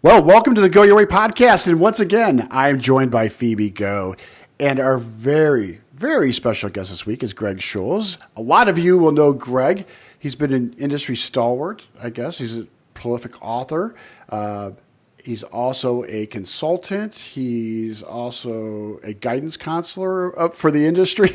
Well, welcome to the Go Your Way podcast. And once again, I'm joined by Phoebe Goh. And our very, very special guest this week is Greg Schulz. A lot of you will know Greg. He's been an industry stalwart, I guess. He's a prolific author. He's also a consultant. He's also a guidance counselor for the industry.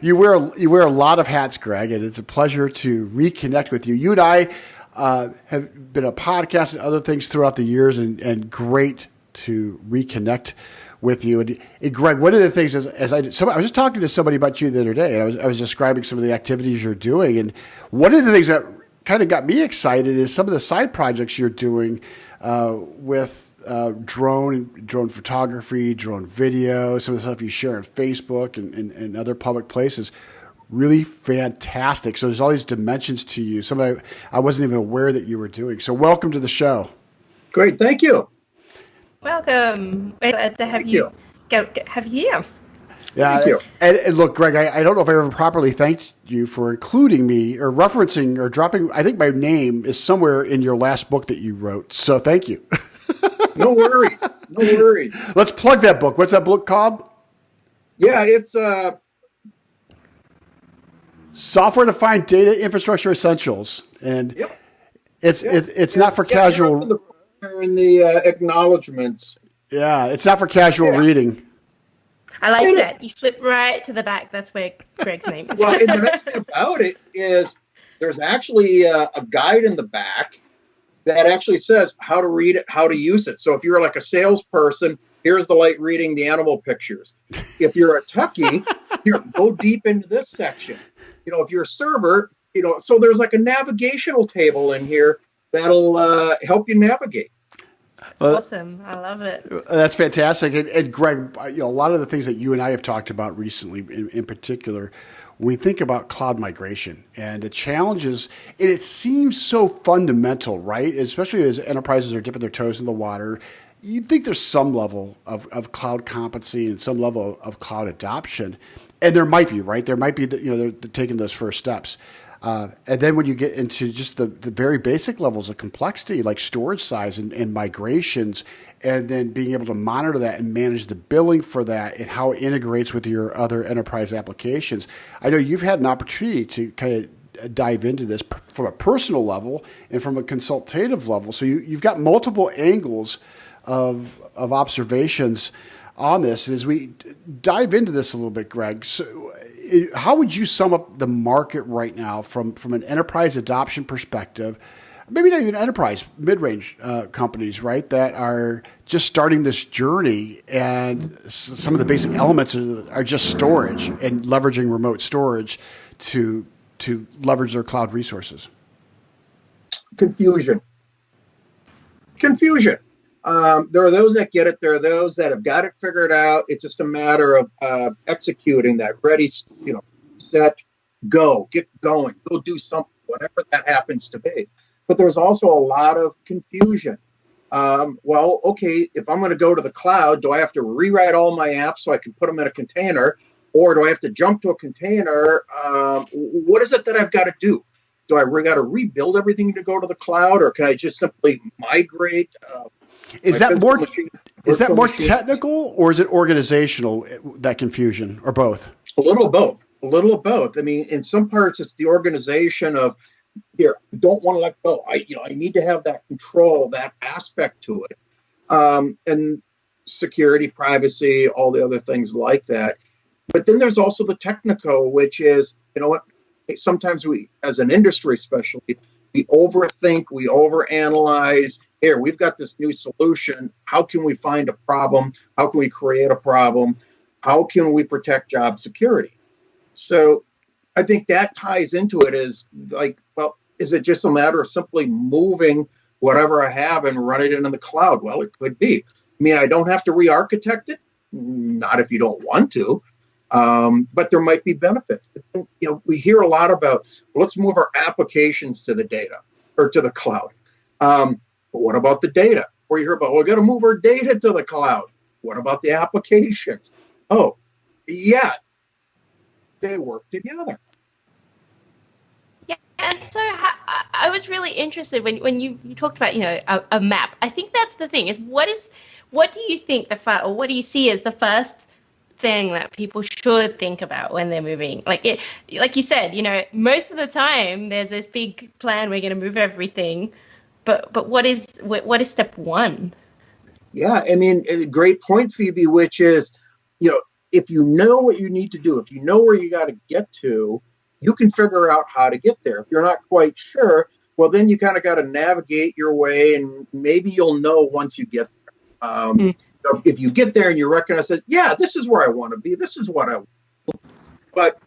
You wear a lot of hats, Greg, and it's a pleasure to reconnect with you. You and I have been a podcast and other things throughout the years, and great to reconnect with you. And Greg, one of the things is, I was just talking to somebody about you the other day, and I was describing some of the activities you're doing, and one of the things that kind of got me excited is some of the side projects you're doing with drone photography, drone video, some of the stuff you share on Facebook and other public places. Really fantastic. So there's all these dimensions to you. Something I wasn't even aware that you were doing. So welcome to the show. Great, thank you. Welcome. We're glad to have you have you here. Yeah, thank you. And look, Greg, I don't know if I ever properly thanked you for including me or referencing or dropping. I think my name is somewhere in your last book that you wrote. So thank you. No worries. No worries. Let's plug that book. What's that book called? Yeah, it's Software Defined Data Infrastructure Essentials, and Yep. it's not for casual. In the acknowledgments. Yeah, it's not for casual reading. I like that. You flip right to the back. That's where Greg's name is. Well, and the nice thing about it is there's actually a guide in the back that actually says how to read it, how to use it. So if you're like a salesperson, here's the light reading the animal pictures. If you're a techie, here, go deep into this section. You know, if you're a server, so there's like a navigational table in here that'll help you navigate. That's awesome. I love it. That's fantastic. And Greg, a lot of the things that you and I have talked about recently, in particular, when we think about cloud migration and the challenges, it seems so fundamental, right? Especially as enterprises are dipping their toes in the water. You'd think there's some level of cloud competency and some level of cloud adoption. And there might be, right? There might be, they're taking those first steps. And then when you get into just the very basic levels of complexity, like storage size and migrations, and then being able to monitor that and manage the billing for that and how it integrates with your other enterprise applications. I know you've had an opportunity to kind of dive into this from a personal level and from a consultative level. So you've got multiple angles of observations on this. As we dive into this a little bit, Greg, so how would you sum up the market right now from an enterprise adoption perspective? Maybe not even enterprise, mid-range companies, right, that are just starting this journey, and some of the basic elements are just storage and leveraging remote storage to leverage their cloud resources. Confusion. There are those that get it. There are those that have got it figured out. It's just a matter of executing that. Ready, set, go. Get going. Go do something, whatever that happens to be. But there's also a lot of confusion. Well, okay, if I'm going to go to the cloud, do I have to rewrite all my apps so I can put them in a container? Or do I have to jump to a container? What is it that I've got to do? Do I got to rebuild everything to go to the cloud? Or can I just simply migrate? Is that more technical, or is it organizational, that confusion, or both? A little of both. I mean, in some parts, it's the organization of, here, I don't want to let go. I need to have that control, that aspect to it. And security, privacy, all the other things like that. But then there's also the technical, which is, sometimes we, as an industry especially, we overthink, we overanalyze. Here, we've got this new solution. How can we find a problem? How can we create a problem? How can we protect job security? So I think that ties into it is like, well, is it just a matter of simply moving whatever I have and run it into the cloud? Well, it could be. I mean, I don't have to re-architect it. Not if you don't want to. But there might be benefits. We hear a lot about, let's move our applications to the data or to the cloud. But what about the data? Or you hear about, we got to move our data to the cloud. What about the applications? Oh, yeah, they work together. Yeah, And so I was really interested when you talked about, a map. I think that's the thing is what do you think or what do you see as the first thing that people should think about when they're moving? Like you said, most of the time there's this big plan, we're going to move everything, but what is step one? Yeah, I mean, a great point, Phoebe, which is, if you know what you need to do, if you know where you got to get to, you can figure out how to get there. If you're not quite sure, well, then you kind of got to navigate your way, and maybe you'll know once you get there. If you get there and you recognize that, yeah, this is where I want to be, this is what I want. But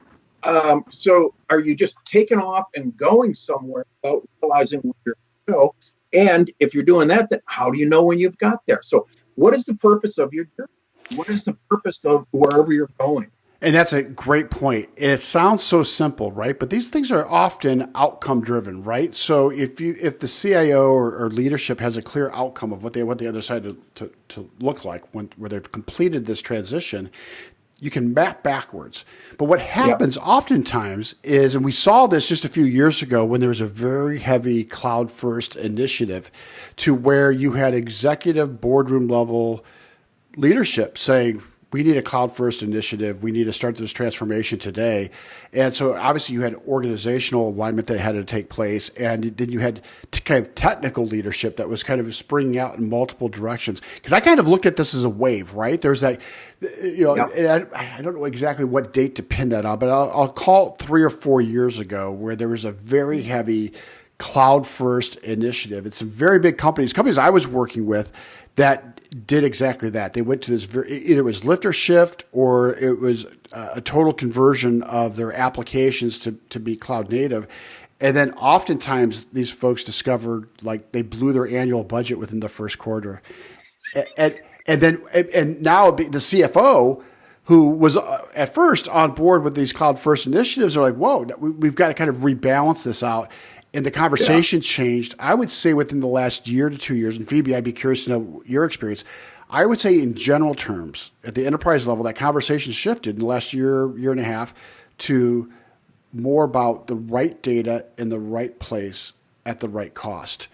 so are you just taking off and going somewhere without realizing where you're going to go? And if you're doing that, then how do you know when you've got there? So what is the purpose of your journey? What is the purpose of wherever you're going? And that's a great point. And it sounds so simple, right? But these things are often outcome driven, right? So if the CIO or leadership has a clear outcome of what they want the other side to look like where they've completed this transition, you can map backwards. But what happens oftentimes is, and we saw this just a few years ago when there was a very heavy cloud first initiative to where you had executive boardroom level leadership saying, we need a cloud first initiative. We need to start this transformation today. And so obviously you had organizational alignment that had to take place. And then you had kind of technical leadership that was kind of springing out in multiple directions. Because I kind of looked at this as a wave, right? There's that, and I don't know exactly what date to pin that on, but I'll call it 3 or 4 years ago where there was a very heavy cloud first initiative. It's some very big companies I was working with that did exactly that. They went to this either it was lift or shift, or it was a total conversion of their applications to be cloud native. And then oftentimes these folks discovered like they blew their annual budget within the first quarter. And now the CFO, who was at first on board with these cloud first initiatives, are like, whoa, we've got to kind of rebalance this out. And the conversation changed, I would say, within the last year to 2 years. And Phoebe, I'd be curious to know your experience. I would say in general terms, at the enterprise level, that conversation shifted in the last year and a half to more about the right data in the right place at the right cost.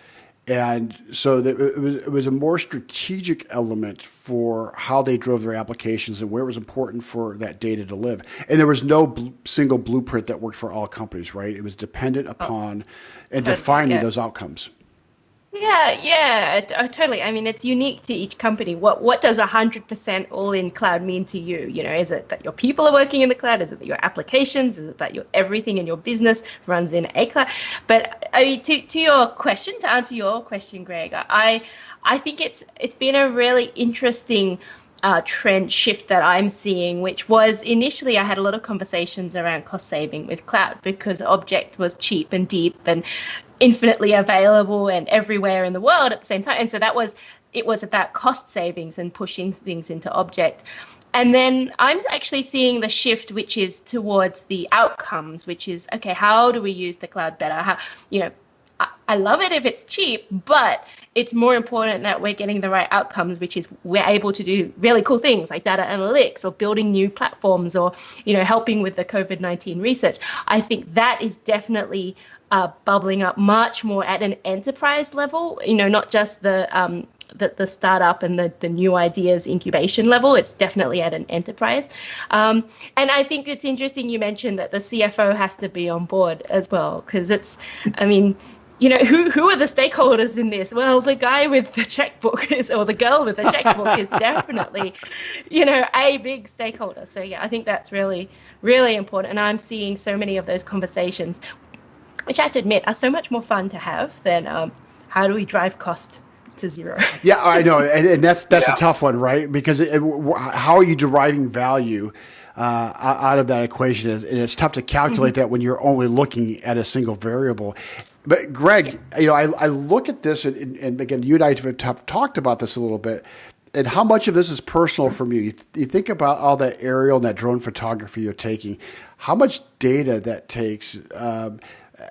And so it was a more strategic element for how they drove their applications and where it was important for that data to live. And there was no single blueprint that worked for all companies, right? It was dependent upon and defining those outcomes. Yeah, totally. I mean, it's unique to each company. What does 100% all-in cloud mean to you? Is it that your people are working in the cloud? Is it that your applications? Is it that everything in your business runs in a cloud? But I mean, to answer your question, Greg, I think it's been a really interesting trend shift that I'm seeing, which was initially I had a lot of conversations around cost saving with cloud because object was cheap and deep and infinitely available and everywhere in the world at the same time. And so it was about cost savings and pushing things into object. And then I'm actually seeing the shift, which is towards the outcomes, which is, okay, how do we use the cloud better? I love it if it's cheap, but it's more important that we're getting the right outcomes, which is we're able to do really cool things like data analytics or building new platforms or, helping with the COVID-19 research. I think that is definitely bubbling up much more at an enterprise level, not just the startup and the new ideas incubation level. It's definitely at an enterprise. And I think it's interesting you mentioned that the CFO has to be on board as well, because who are the stakeholders in this? Well, the guy with the checkbook or the girl with the checkbook is definitely, a big stakeholder. So yeah, I think that's really, really important. And I'm seeing so many of those conversations, which I have to admit are so much more fun to have than how do we drive cost to zero? Yeah, I know. And that's a tough one, right? Because how are you deriving value out of that equation? And it's tough to calculate that when you're only looking at a single variable. But Greg, I look at this, and again, you and I have talked about this a little bit, and how much of this is personal from you. You think about all that aerial and that drone photography you're taking, how much data that takes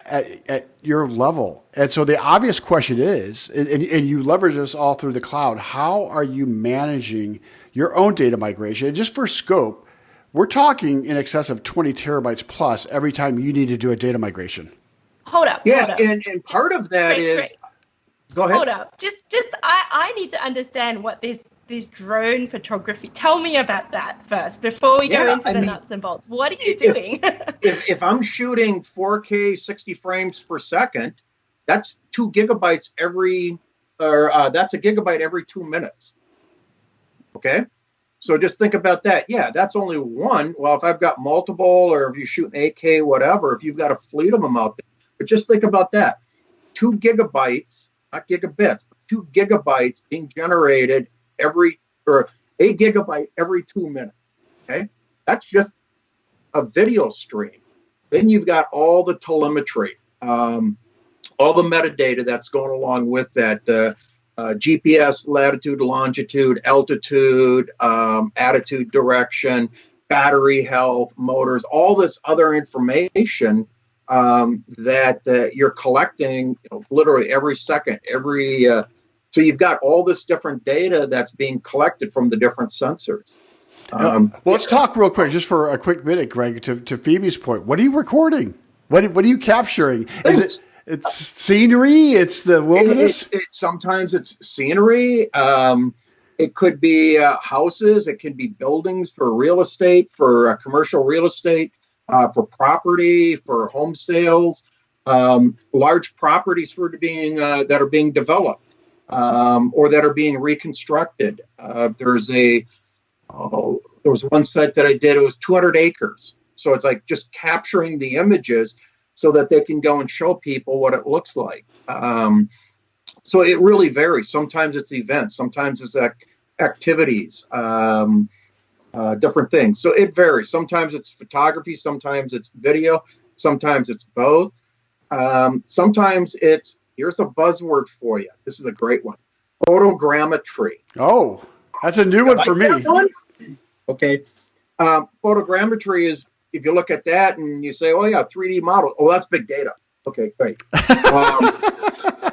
at your level. And so the obvious question is, and you leverage this all through the cloud, how are you managing your own data migration? And just for scope, we're talking in excess of 20 terabytes plus every time you need to do a data migration. Hold up. And part of that is, go ahead. Hold up. I need to understand what this drone photography. Tell me about that first before we go into the nuts and bolts. What are you doing? if I'm shooting 4K 60 frames per second, that's 2 gigabytes that's a gigabyte every 2 minutes. Okay. So just think about that. Yeah, that's only one. Well, if I've got multiple, or if you shoot an 8K, whatever, if you've got a fleet of them out there, but just think about that. 2 gigabytes, not gigabits, but 2 gigabytes being generated a gigabyte every 2 minutes. Okay. That's just a video stream. Then you've got all the telemetry, all the metadata that's going along with that. GPS, latitude, longitude, altitude, attitude, direction, battery health, motors, all this other information that you're collecting literally every second, so you've got all this different data that's being collected from the different sensors. Well, let's talk real quick, just for a quick minute, Greg, to Phoebe's point. What are you recording? What are you capturing? It's scenery. It's the wilderness. Sometimes it's scenery. It could be houses. It can be buildings for real estate, for commercial real estate, for property, for home sales, large properties that are being developed or that are being reconstructed. There was one site that I did. It was 200 acres. So it's like just capturing the images so that they can go and show people what it looks like. So it really varies. Sometimes it's events, sometimes it's activities, different things. So it varies. Sometimes it's photography, sometimes it's video, sometimes it's both. Sometimes here's a buzzword for you. This is a great one. Photogrammetry. Oh, that's a new one for me. Okay. Photogrammetry is, if you look at that and you say, oh yeah, 3D model. Oh, that's big data. Okay, great.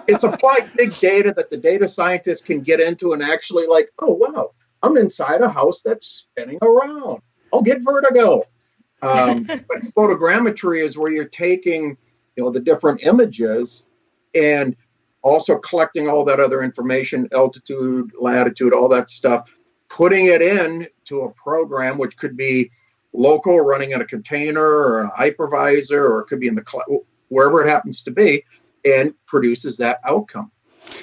It's applied big data that the data scientists can get into and actually like, oh wow, I'm inside a house that's spinning around. I'll get vertigo. But photogrammetry is where you're taking, the different images and also collecting all that other information, altitude, latitude, all that stuff, putting it in to a program, which could be local, running in a container or an hypervisor, or it could be in the cloud, wherever it happens to be, and produces that outcome.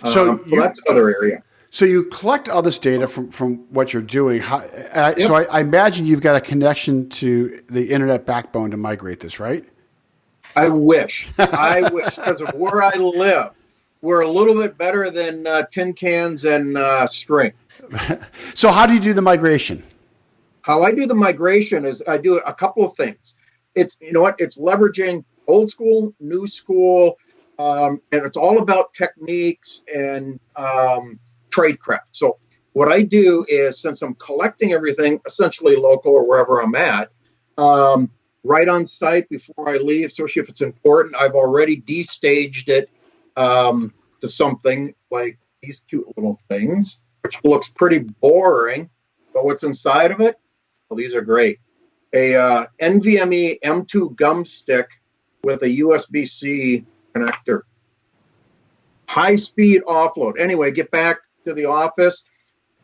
So that's another area. So you collect all this data from what you're doing. Yep. So I imagine you've got a connection to the internet backbone to migrate this, right? I wish, because of where I live, we're a little bit better than tin cans and string. So how do you do the migration? How I do the migration is I do a couple of things. It's leveraging old school, new school, and it's all about techniques and tradecraft. So what I do is, since I'm collecting everything essentially local or wherever I'm at, right on site before I leave, especially if it's important, I've already destaged it to something like these cute little things, which looks pretty boring, but what's inside of it? Well, these are great. A NVMe M2 gum stick with a USB-C connector. High-speed offload. Anyway, get back to the office,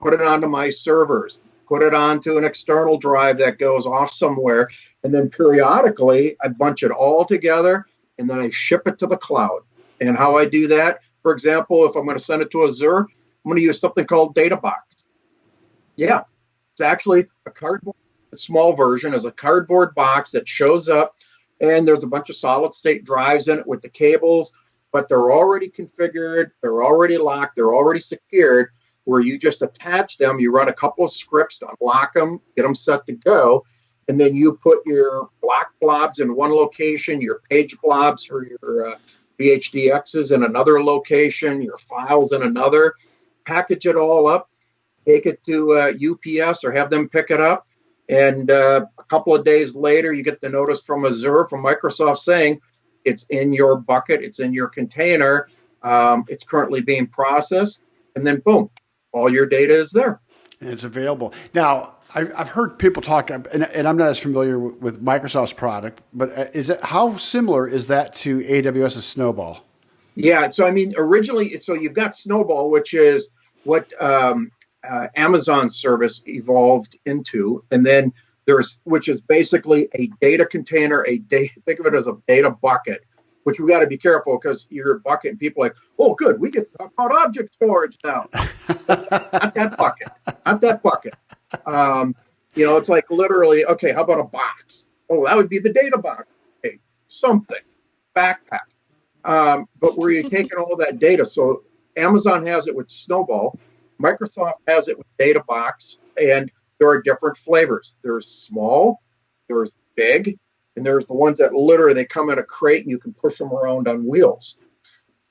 put it onto my servers, put it onto an external drive that goes off somewhere, and then periodically I bunch it all together, and then I ship it to the cloud. And how I do that, for example, if I'm going to send it to Azure, I'm going to use something called DataBox. Yeah, it's actually a cardboard, a small version is a cardboard box that shows up, and there's a bunch of solid state drives in it with the cables, but they're already configured, they're already locked, they're already secured, where you just attach them, you run a couple of scripts to unlock them, get them set to go, and then you put your block blobs in one location, your page blobs for your VHDXs in another location, your files in another, package it all up, take it to UPS or have them pick it up, and a couple of days later, you get the notice from Azure, from Microsoft, saying it's in your bucket, it's in your container, it's currently being processed, and then boom, all your data is there. And it's available. Now, I've heard people talk, and I'm not as familiar with Microsoft's product, but how similar is that to AWS's Snowball? Yeah, so I mean, originally, so you've got Snowball, which is what Amazon service evolved into, and then which is basically a data container, think of it as a data bucket, which we got to be careful because you're a bucket and people are like, oh, good, we can talk about object storage now. Not that bucket, not that bucket. It's like literally, okay, how about a box? Oh, that would be the data box. Okay, something, backpack. But where you're taking all that data. So Amazon has it with Snowball, Microsoft has it with DataBox, and there are different flavors. There's small, there's big, and there's the ones that literally they come in a crate and you can push them around on wheels.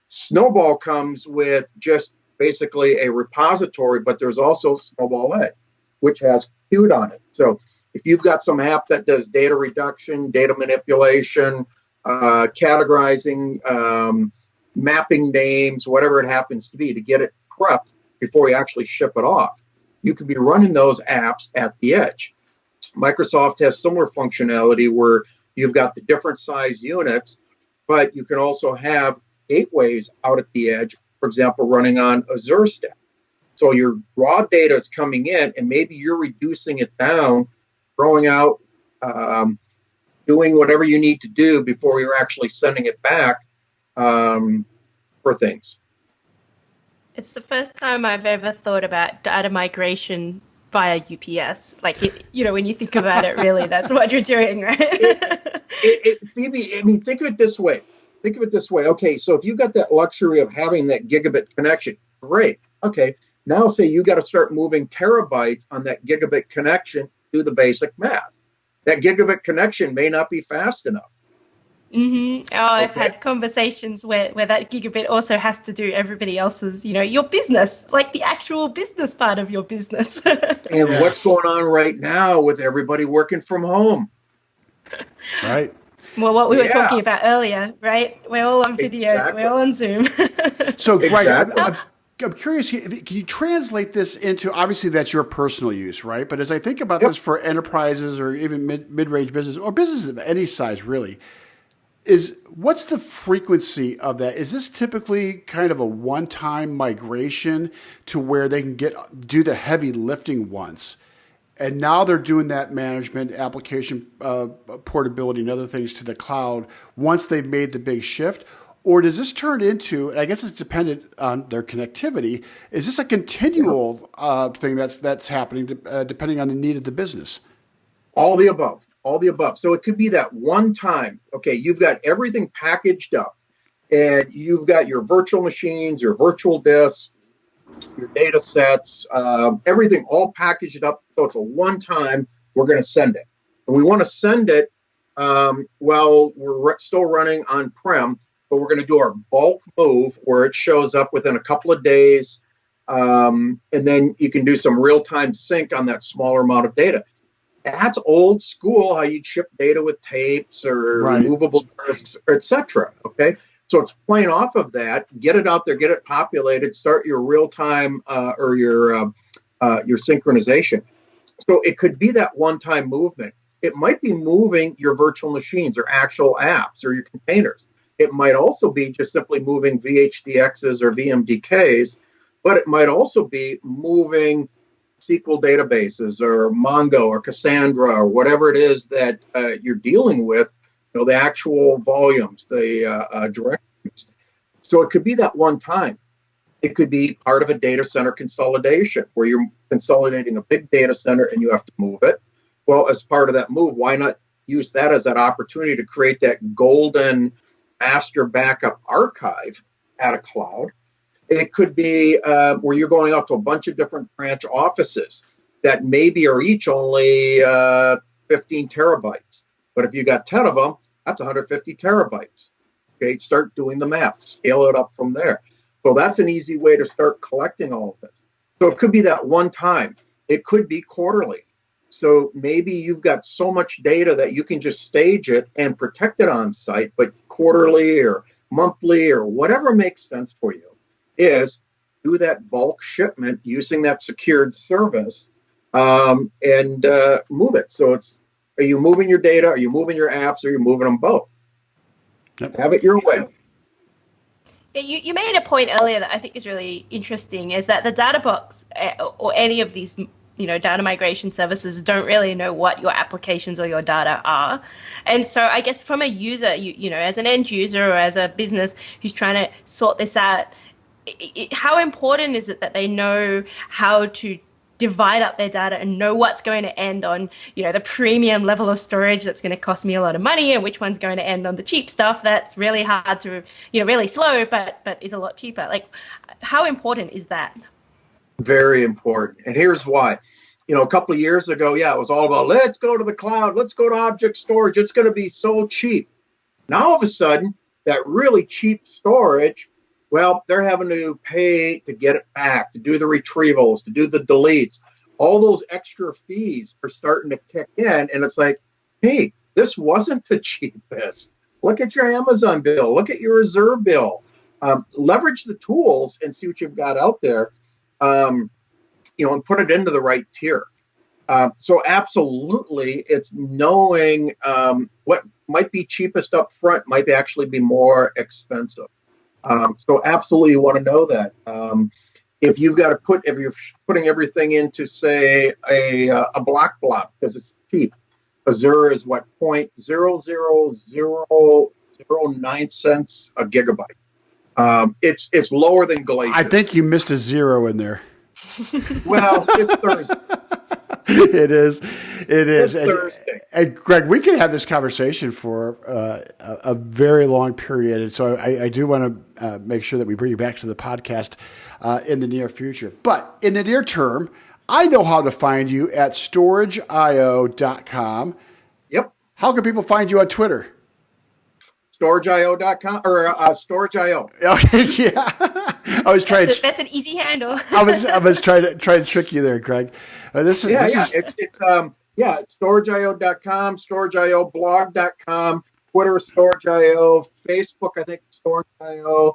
Snowball comes with just basically a repository, but there's also Snowball Edge, which has compute on it. So if you've got some app that does data reduction, data manipulation, categorizing, mapping names, whatever it happens to be, to get it prepped before you actually ship it off, you can be running those apps at the edge. Microsoft has similar functionality where you've got the different size units, but you can also have gateways out at the edge, for example, running on Azure Stack. So your raw data is coming in, and maybe you're reducing it down, throwing out, doing whatever you need to do before you're actually sending it back for things. It's the first time I've ever thought about data migration via UPS. Like, when you think about it, really, that's what you're doing, right? Phoebe, I mean, think of it this way. Okay, so if you've got that luxury of having that gigabit connection, great. Okay, now say you got to start moving terabytes on that gigabit connection, do the basic math. That gigabit connection may not be fast enough. Mm-hmm. Oh, I've had conversations where that gigabit also has to do everybody else's, your business, like the actual business part of your business. And what's going on right now with everybody working from home? Right. Well, what we were talking about earlier, right? We're all on video. Exactly. We're all on Zoom. So, Greg, I'm curious, can you translate this into, obviously that's your personal use, right? But as I think about this for enterprises or even mid-range business or businesses of any size, really, what's the frequency of that? Is this typically kind of a one-time migration to where they can do the heavy lifting once, and now they're doing that management, application portability, and other things to the cloud once they've made the big shift? Or does this turn into, and I guess it's dependent on their connectivity, is this a continual thing that's happening depending on the need of the business? All the above. So it could be that one time, okay, you've got everything packaged up and you've got your virtual machines, your virtual disks, your data sets, everything all packaged up. So it's a one time, we're going to send it. And we want to send it while we're still running on-prem, but we're going to do our bulk move where it shows up within a couple of days. And then you can do some real-time sync on that smaller amount of data. That's old school, how you'd ship data with tapes or removable disks, etc. Okay, so it's playing off of that. Get it out there, get it populated, start your real time or your synchronization. So it could be that one time movement. It might be moving your virtual machines or actual apps or your containers. It might also be just simply moving VHDXs or VMDKs, but it might also be moving SQL databases or Mongo or Cassandra or whatever it is that you're dealing with, the actual volumes, the directories. So it could be that one time. It could be part of a data center consolidation where you're consolidating a big data center and you have to move it. Well, as part of that move, why not use that as that opportunity to create that golden master backup archive at a cloud? It could be where you're going out to a bunch of different branch offices that maybe are each only 15 terabytes. But if you got 10 of them, that's 150 terabytes. Okay, start doing the math, scale it up from there. So that's an easy way to start collecting all of this. So it could be that one time. It could be quarterly. So maybe you've got so much data that you can just stage it and protect it on site, but quarterly or monthly or whatever makes sense for you is do that bulk shipment using that secured service, and move it. So are you moving your data? Are you moving your apps? Or are you moving them both? Yep. Have it your way. You made a point earlier that I think is really interesting, is that the data box or any of these data migration services don't really know what your applications or your data are. And so I guess from a user, as an end user or as a business who's trying to sort this out, how important is it that they know how to divide up their data and know what's going to end on, the premium level of storage that's going to cost me a lot of money, and which one's going to end on the cheap stuff that's really hard to, really slow, but is a lot cheaper? Like, how important is that? Very important. And here's why. A couple of years ago, it was all about, let's go to the cloud, let's go to object storage. It's going to be so cheap. Now, all of a sudden, that really cheap storage, well, they're having to pay to get it back, to do the retrievals, to do the deletes. All those extra fees are starting to kick in. And it's like, hey, this wasn't the cheapest. Look at your Amazon bill. Look at your reserve bill. Leverage the tools and see what you've got out there, and put it into the right tier. So absolutely, it's knowing what might be cheapest up front might actually be more expensive. So absolutely, you want to know that. If you're putting everything into, say, a block block because it's cheap, Azure is what, 0.00009 cents a gigabyte. It's lower than Glacier. I think you missed a zero in there. Well, it's Thursday. It is. It's Thursday. And Greg, we could have this conversation for a very long period. And so I do want to make sure that we bring you back to the podcast in the near future. But in the near term, I know how to find you at StorageIO.com. Yep. How can people find you on Twitter? StorageIO.com or StorageIO. Okay, yeah. I was trying. That's an easy handle. I was trying to trick you there, Greg. It's StorageIO.com, StorageIOblog.com, Twitter StorageIO, Facebook I think StorageIO.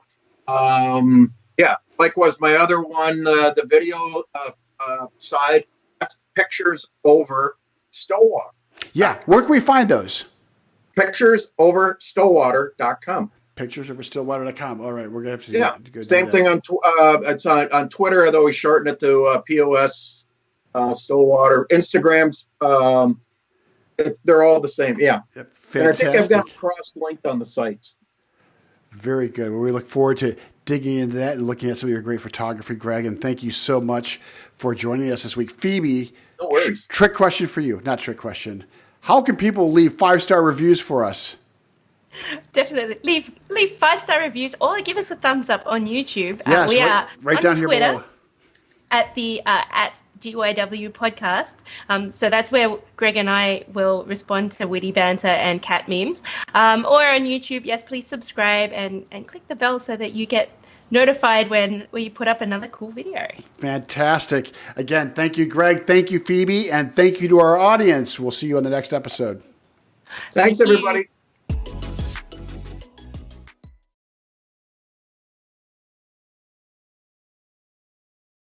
Likewise my other one, the video side, that's Pictures Over Stillwater. Yeah, where can we find those? PicturesOverStillwater.com. PicturesOverStillwater.com. All right, we're gonna have to go same thing on it's on Twitter, although we shorten it to POS Stillwater. Instagram's they're all the same. Yeah, yep, and I think I've got cross-linked on the sites. Very good. Well, we look forward to digging into that and looking at some of your great photography, Greg. And thank you so much for joining us this week, Phoebe. No worries. Trick question for you, not trick question. How can people leave 5-star reviews for us? Definitely leave 5-star reviews or give us a thumbs up on YouTube. Yes, we are right on down Twitter here below. At the at GYW podcast. So that's where Greg and I will respond to witty banter and cat memes. Or on YouTube, yes, please subscribe and click the bell so that you get notified when we put up another cool video. Fantastic. Again, thank you, Greg. Thank you, Phoebe. And thank you to our audience. We'll see you on the next episode. Thanks, everybody.